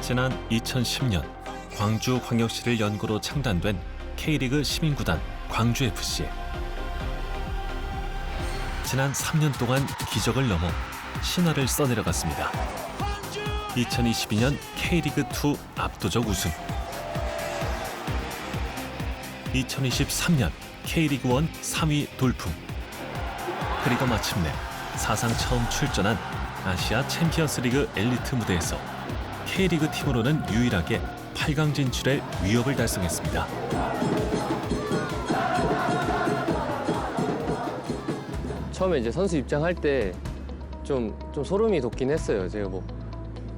지난 2010년 광주광역시를 연고로 창단된 K리그 시민구단 광주FC. 지난 3년 동안 기적을 넘어 신화를 써내려갔습니다. 2022년 K리그2 압도적 우승, 2023년 K리그1 3위 돌풍, 그리고 마침내 사상 처음 출전한 아시아 챔피언스리그 엘리트 무대에서 K리그 팀으로는 유일하게 8강 진출의 위협을 달성했습니다. 처음에 이제 선수 입장할 때 좀 소름이 돋긴 했어요. 제가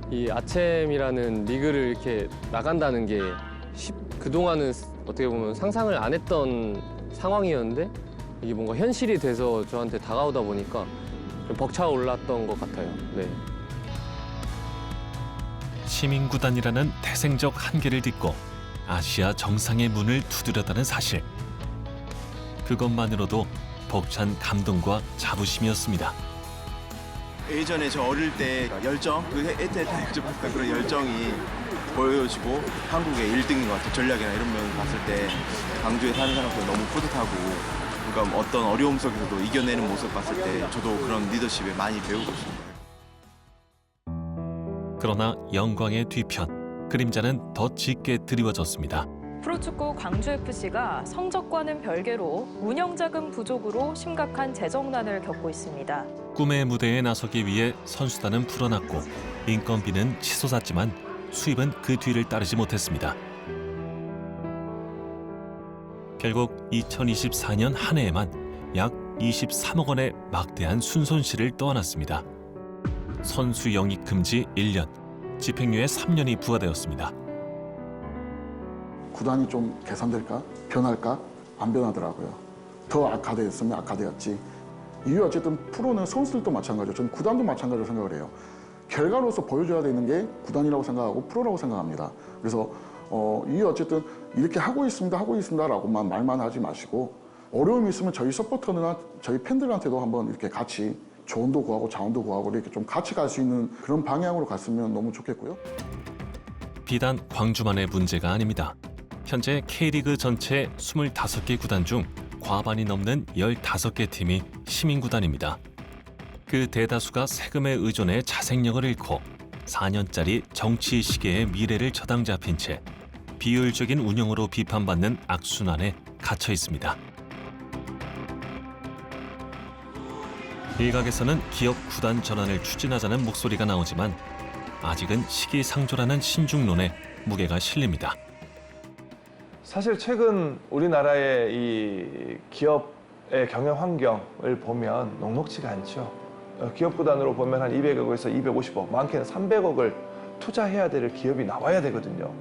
이 아챔이라는 리그를 이렇게 나간다는 게 그동안은 어떻게 보면 상상을 안 했던 상황이었는데 이게 뭔가 현실이 돼서 저한테 다가오다 보니까 좀 벅차올랐던 것 같아요. 네. 시민구단이라는 태생적 한계를 딛고 아시아 정상의 문을 두드렸다는 사실. 그것만으로도 벅찬 감동과 자부심이었습니다. 예전에 저 어릴 때 열정, 봤던 그런 열정이 보여지고 한국의 1등인 것 같아요. 전략이나 이런 면 봤을 때 광주에 사는 사람들 너무 뿌듯하고, 그러니까 어떤 어려움 속에서도 이겨내는 모습 봤을 때 저도 그런 리더십에 많이 배우고 있습니다. 그러나 영광의 뒤편, 그림자는 더 짙게 드리워졌습니다. 프로축구 광주FC가 성적과는 별개로 운영자금 부족으로 심각한 재정난을 겪고 있습니다. 꿈의 무대에 나서기 위해 선수단은 불어났고 인건비는 치솟았지만 수입은 그 뒤를 따르지 못했습니다. 결국 2024년 한 해에만 약 23억 원의 막대한 순손실을 떠안았습니다. 선수 영입 금지 1년, 집행유예 3년이 부과되었습니다. 구단이 좀 개선될까? 변할까? 안 변하더라고요. 더 악화되었으면 악화되었지. 이게 어쨌든 프로는 선수들도 마찬가지고 저는 구단도 마찬가지로 생각을 해요. 결과로서 보여줘야 되는 게 구단이라고 생각하고 프로라고 생각합니다. 그래서 이게 어쨌든 이렇게 하고 있습니다라고만 말만 하지 마시고 어려움이 있으면 저희 서포터나 저희 팬들한테도 한번 이렇게 같이 조언도 구하고 자원도 구하고 이렇게 좀 같이 갈 수 있는 그런 방향으로 갔으면 너무 좋겠고요. 비단 광주만의 문제가 아닙니다. 현재 K리그 전체 25개 구단 중 과반이 넘는 15개 팀이 시민구단입니다. 그 대다수가 세금에 의존해 자생력을 잃고 4년짜리 정치 시계의 미래를 저당 잡힌 채 비효율적인 운영으로 비판받는 악순환에 갇혀 있습니다. 일각에서는 기업 구단 전환을 추진하자는 목소리가 나오지만 아직은 시기상조라는 신중론에 무게가 실립니다. 사실 최근 우리나라의 이 기업의 경영 환경을 보면 녹록지가 않죠. 기업 구단으로 보면 한 200억에서 250억, 많게는 300억을 투자해야 될 기업이 나와야 되거든요.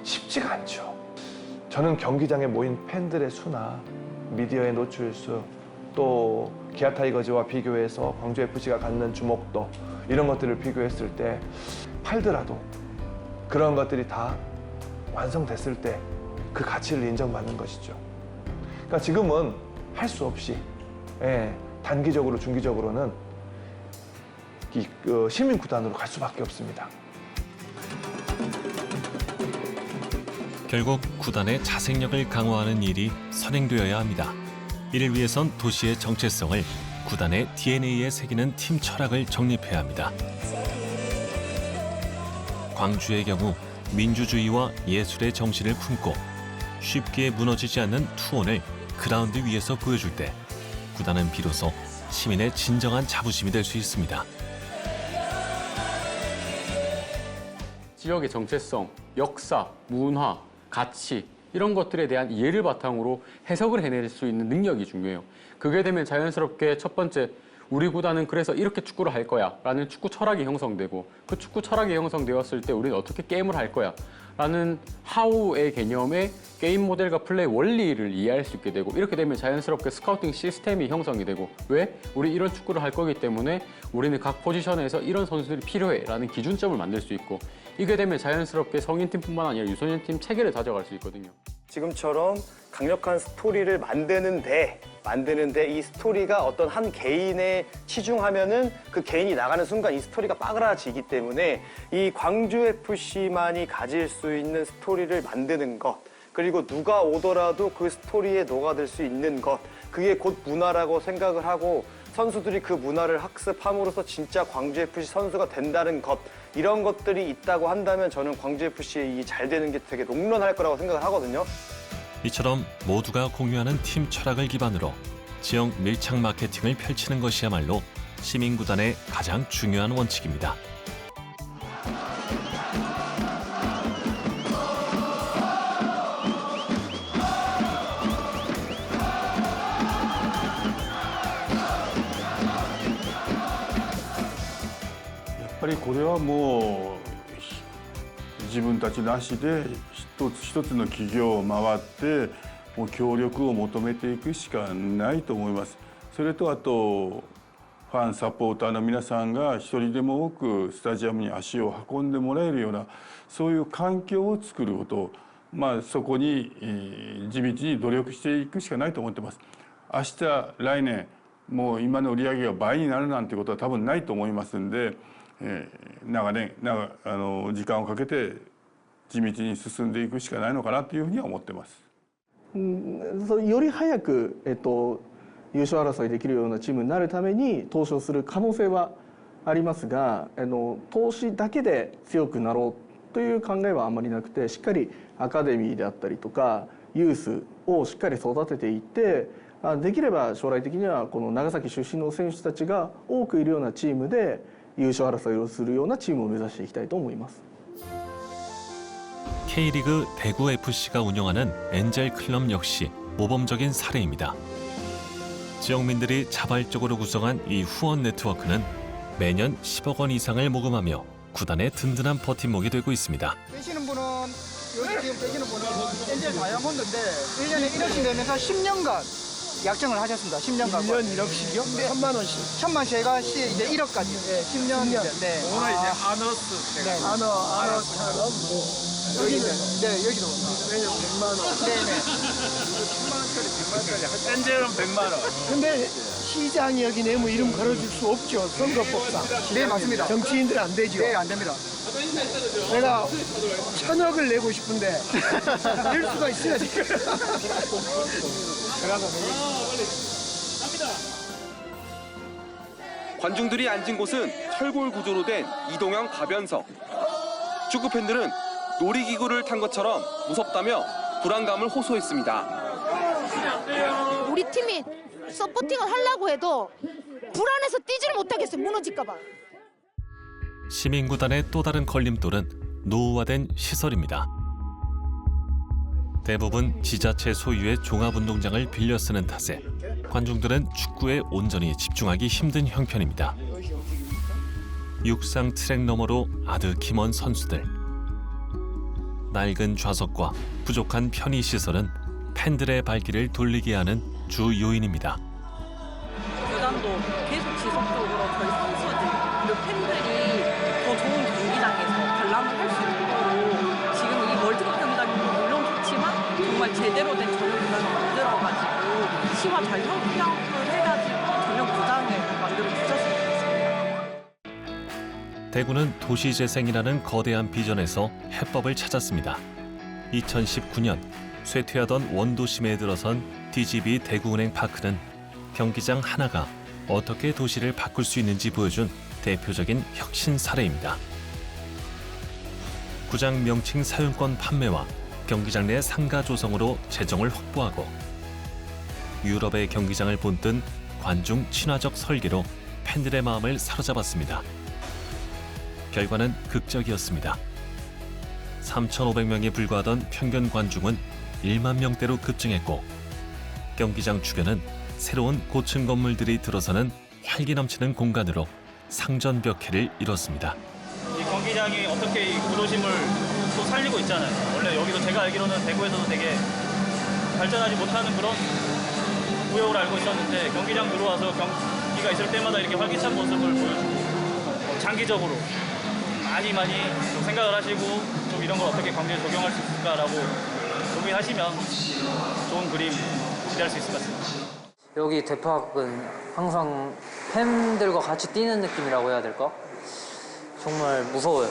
쉽지가 않죠. 저는 경기장에 모인 팬들의 수나 미디어의 노출수, 또 기아 타이거즈와 비교해서 광주FC가 갖는 주목도, 이런 것들을 비교했을 때 팔더라도 그런 것들이 다 완성됐을 때 그 가치를 인정받는 것이죠. 그러니까 지금은 할 수 없이 단기적으로 중기적으로는 시민구단으로 갈 수밖에 없습니다. 결국 구단의 자생력을 강화하는 일이 선행되어야 합니다. 이를 위해선 도시의 정체성을 구단의 DNA에 새기는 팀 철학을 정립해야 합니다. 광주의 경우 민주주의와 예술의 정신을 품고 쉽게 무너지지 않는 투혼을 그라운드 위에서 보여줄 때 구단은 비로소 시민의 진정한 자부심이 될 수 있습니다. 지역의 정체성, 역사, 문화, 가치 이런 것들에 대한 이해를 바탕으로 해석을 해낼 수 있는 능력이 중요해요. 그게 되면 자연스럽게 첫 번째, 우리 구단은 그래서 이렇게 축구를 할 거야 라는 축구 철학이 형성되고, 그 축구 철학이 형성되었을 때 우리는 어떻게 게임을 할 거야 라는 하우의 개념의 게임 모델과 플레이 원리를 이해할 수 있게 되고, 이렇게 되면 자연스럽게 스카우팅 시스템이 형성이 되고, 왜? 우리 이런 축구를 할 거기 때문에 우리는 각 포지션에서 이런 선수들이 필요해 라는 기준점을 만들 수 있고, 이게 되면 자연스럽게 성인팀뿐만 아니라 유소년팀 체계를 다져갈 수 있거든요. 지금처럼 강력한 스토리를 만드는데 만드는데 이 스토리가 어떤 한 개인에 치중하면은 그 개인이 나가는 순간 이 스토리가 빠그라지기 때문에 이 광주FC만이 가질 수 있는 스토리를 만드는 것, 그리고 누가 오더라도 그 스토리에 녹아들 수 있는 것, 그게 곧 문화라고 생각을 하고 선수들이 그 문화를 학습함으로써 진짜 광주FC 선수가 된다는 것, 이런 것들이 있다고 한다면 저는 광주FC의 이 잘 되는 게 되게 롱런할 거라고 생각을 하거든요. 이처럼 모두가 공유하는 팀 철학을 기반으로 지역 밀착 마케팅을 펼치는 것이야말로 시민구단의 가장 중요한 원칙입니다.やっぱりこれはもう自分たちなしで一つ一つの企業を回ってもう協力を求めていくしかないと思います。それとあとファンサポーターの皆さんが一人でも多くスタジアムに足を運んでもらえるようなそういう環境を作ること、そこに地道に努力していくしかないと思ってます。明日来年もう今の売り上げが倍になるなんてことは多分ないと思いますんで。長年時間をかけて地道に進んでいくしかないのかなというふうには思ってます。より早く、優勝争いできるようなチームになるために投資をする可能性はありますが、投資だけで強くなろうという考えはあんまりなくて、しっかりアカデミーであったりとかユースをしっかり育てていって、できれば将来的にはこの長崎出身の選手たちが多くいるようなチームで優勝争いをするようなチームを目指していきたいと思います。 K리그 대구 FC가 운영하는 엔젤 클럽 역시 모범적인 사례입니다. 지역민들이 자발적으로 구성한 이 후원 네트워크는 매년 10억 원 이상을 모금하며 구단의 든든한 버팀목이 되고 있습니다. 계시는 분은 여기 지금 계시는 분은 엔젤 다이아몬드인데 1년에 1억씩 내면서 10년간 약정을 하셨습니다. 10년간. 1년 1억씩이요? 네. 1,000만 원씩. 1,000만 제가 이제 1억까지. 네, 10년. 네. 오늘 이제 아너스. 네. 아너스. 여기 네, 여기도. 왜냐면 100만 원. 네네. 10만 원짜리, 100만 원짜리. 엔젤은 100만 원. 근데 시장이 여기 내면 이름 걸어줄 수 없죠. 선거법상. 네, 맞습니다. 정치인들 안 되죠. 네, 안 됩니다. 내가 1,000억을 내고 싶은데 낼 수가 있어야지. 관중들이 앉은 곳은 철골 구조로 된 이동형 가변석. 축구 팬들은 놀이기구를 탄 것처럼 무섭다며 불안감을 호소했습니다. 우리 팀이 서포팅을 하려고 해도 불안해서 뛰지를 못하겠어요. 무너질까 봐. 시민구단의 또 다른 걸림돌은 노후화된 시설입니다. 대부분 지자체 소유의 종합운동장을 빌려 쓰는 탓에 관중들은 축구에 온전히 집중하기 힘든 형편입니다. 육상 트랙 너머로 아득히 먼 선수들. 낡은 좌석과 부족한 편의시설은 팬들의 발길을 돌리게 하는 주 요인입니다. 구단도 계속 지속적으로 저희 선수들 그리고 팬들이 더 좋은 경기장에서 관람을 할 수 있도록 지금 이 월드컵 경기장이 물론 좋지만 정말 제대로 된 전용 구장을 만들어가지고 시와 잘 협력을 해가지고 전용 구장을 만들어 주셨으면 좋겠습니다. 대구는 도시재생이라는 거대한 비전에서 해법을 찾았습니다. 2019년 쇠퇴하던 원도심에 들어선 DGB 대구은행 파크는 경기장 하나가 어떻게 도시를 바꿀 수 있는지 보여준 대표적인 혁신 사례입니다. 구장 명칭 사용권 판매와 경기장 내 상가 조성으로 재정을 확보하고 유럽의 경기장을 본뜬 관중 친화적 설계로 팬들의 마음을 사로잡았습니다. 결과는 극적이었습니다. 3,500명에 불과하던 평균 관중은 1만 명대로 급증했고 경기장 주변은 새로운 고층 건물들이 들어서는 활기 넘치는 공간으로 상전벽해를 이뤘습니다. 이 경기장이 어떻게 이 구도심을 또 살리고 있잖아요. 원래 여기도 제가 알기로는 대구에서도 되게 발전하지 못하는 그런 구역을 알고 있었는데 경기장 들어와서 경기가 있을 때마다 이렇게 활기찬 모습을 보여주고 장기적으로 많이 좀 생각을 하시고 좀 이런 걸 어떻게 광주에 적용할 수 있을까라고 고민하시면 좋은 그림 기대할 수 있을 것 같습니다. 여기 대팍은 항상 팬들과 같이 뛰는 느낌이라고 해야 될까? 정말 무서워요.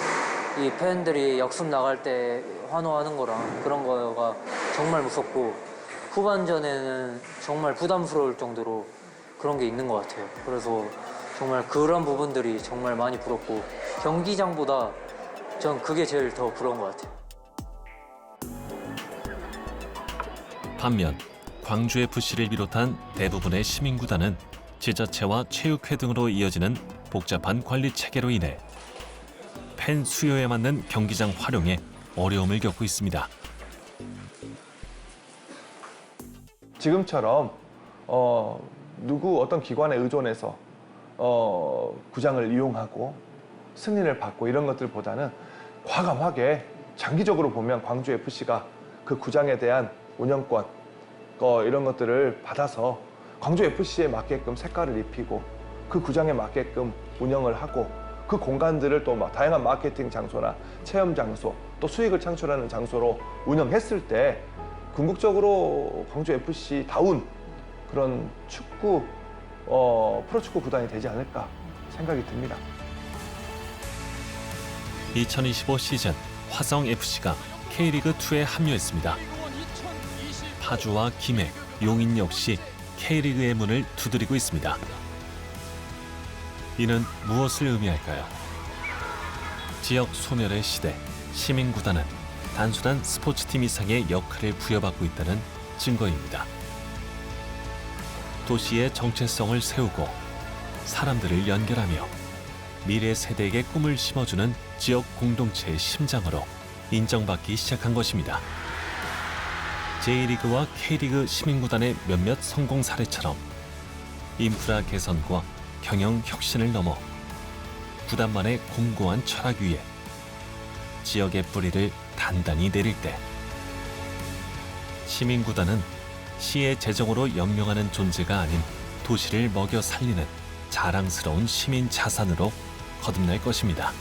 이 팬들이 역습 나갈 때 환호하는 거랑 그런 거가 정말 무섭고 후반전에는 정말 부담스러울 정도로 그런 게 있는 것 같아요. 그래서 정말 그런 부분들이 정말 많이 부럽고 경기장보다 전 그게 제일 더 부러운 것 같아요. 반면 광주FC를 비롯한 대부분의 시민구단은 지자체와 체육회 등으로 이어지는 복잡한 관리 체계로 인해 팬 수요에 맞는 경기장 활용에 어려움을 겪고 있습니다. 지금처럼 누구 어떤 기관에 의존해서 구장을 이용하고 승인을 받고 이런 것들보다는 과감하게 장기적으로 보면 광주FC가 그 구장에 대한 운영권 이런 것들을 받아서 광주FC에 맞게끔 색깔을 입히고 그 구장에 맞게끔 운영을 하고 그 공간들을 또 다양한 마케팅 장소나 체험 장소 또 수익을 창출하는 장소로 운영했을 때 궁극적으로 광주FC다운 그런 축구 프로축구 구단이 되지 않을까 생각이 듭니다. 2025 시즌 화성FC가 K리그2에 합류했습니다. 파주와 김해, 용인 역시 K리그의 문을 두드리고 있습니다. 이는 무엇을 의미할까요? 지역 소멸의 시대, 시민구단은 단순한 스포츠팀 이상의 역할을 부여받고 있다는 증거입니다. 도시의 정체성을 세우고 사람들을 연결하며 미래 세대에게 꿈을 심어주는 지역 공동체의 심장으로 인정받기 시작한 것입니다. J리그와 K리그 시민구단의 몇몇 성공 사례처럼 인프라 개선과 경영 혁신을 넘어 구단만의 공고한 철학 위에 지역의 뿌리를 단단히 내릴 때 시민구단은 시의 재정으로 영영하는 존재가 아닌 도시를 먹여 살리는 자랑스러운 시민 자산으로 거듭날 것입니다.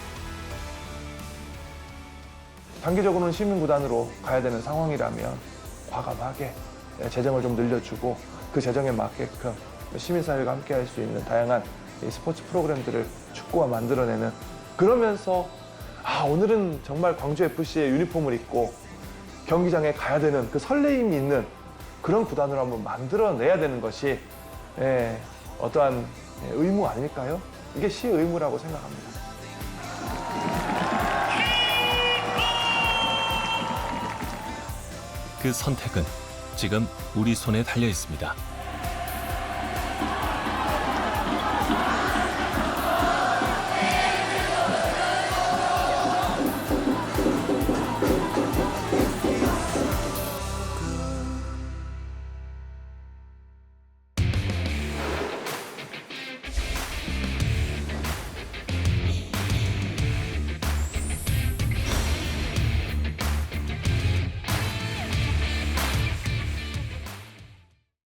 단기적으로는 시민구단으로 가야 되는 상황이라면 과감하게 재정을 좀 늘려주고 그 재정에 맞게끔 시민사회가 함께할 수 있는 다양한 스포츠 프로그램들을 축구와 만들어내는 그러면서 오늘은 정말 광주FC의 유니폼을 입고 경기장에 가야 되는 그 설레임이 있는 그런 구단으로 한번 만들어내야 되는 것이 어떠한 의무 아닐까요? 이게 시의 의무라고 생각합니다. 그 선택은 지금 우리 손에 달려 있습니다.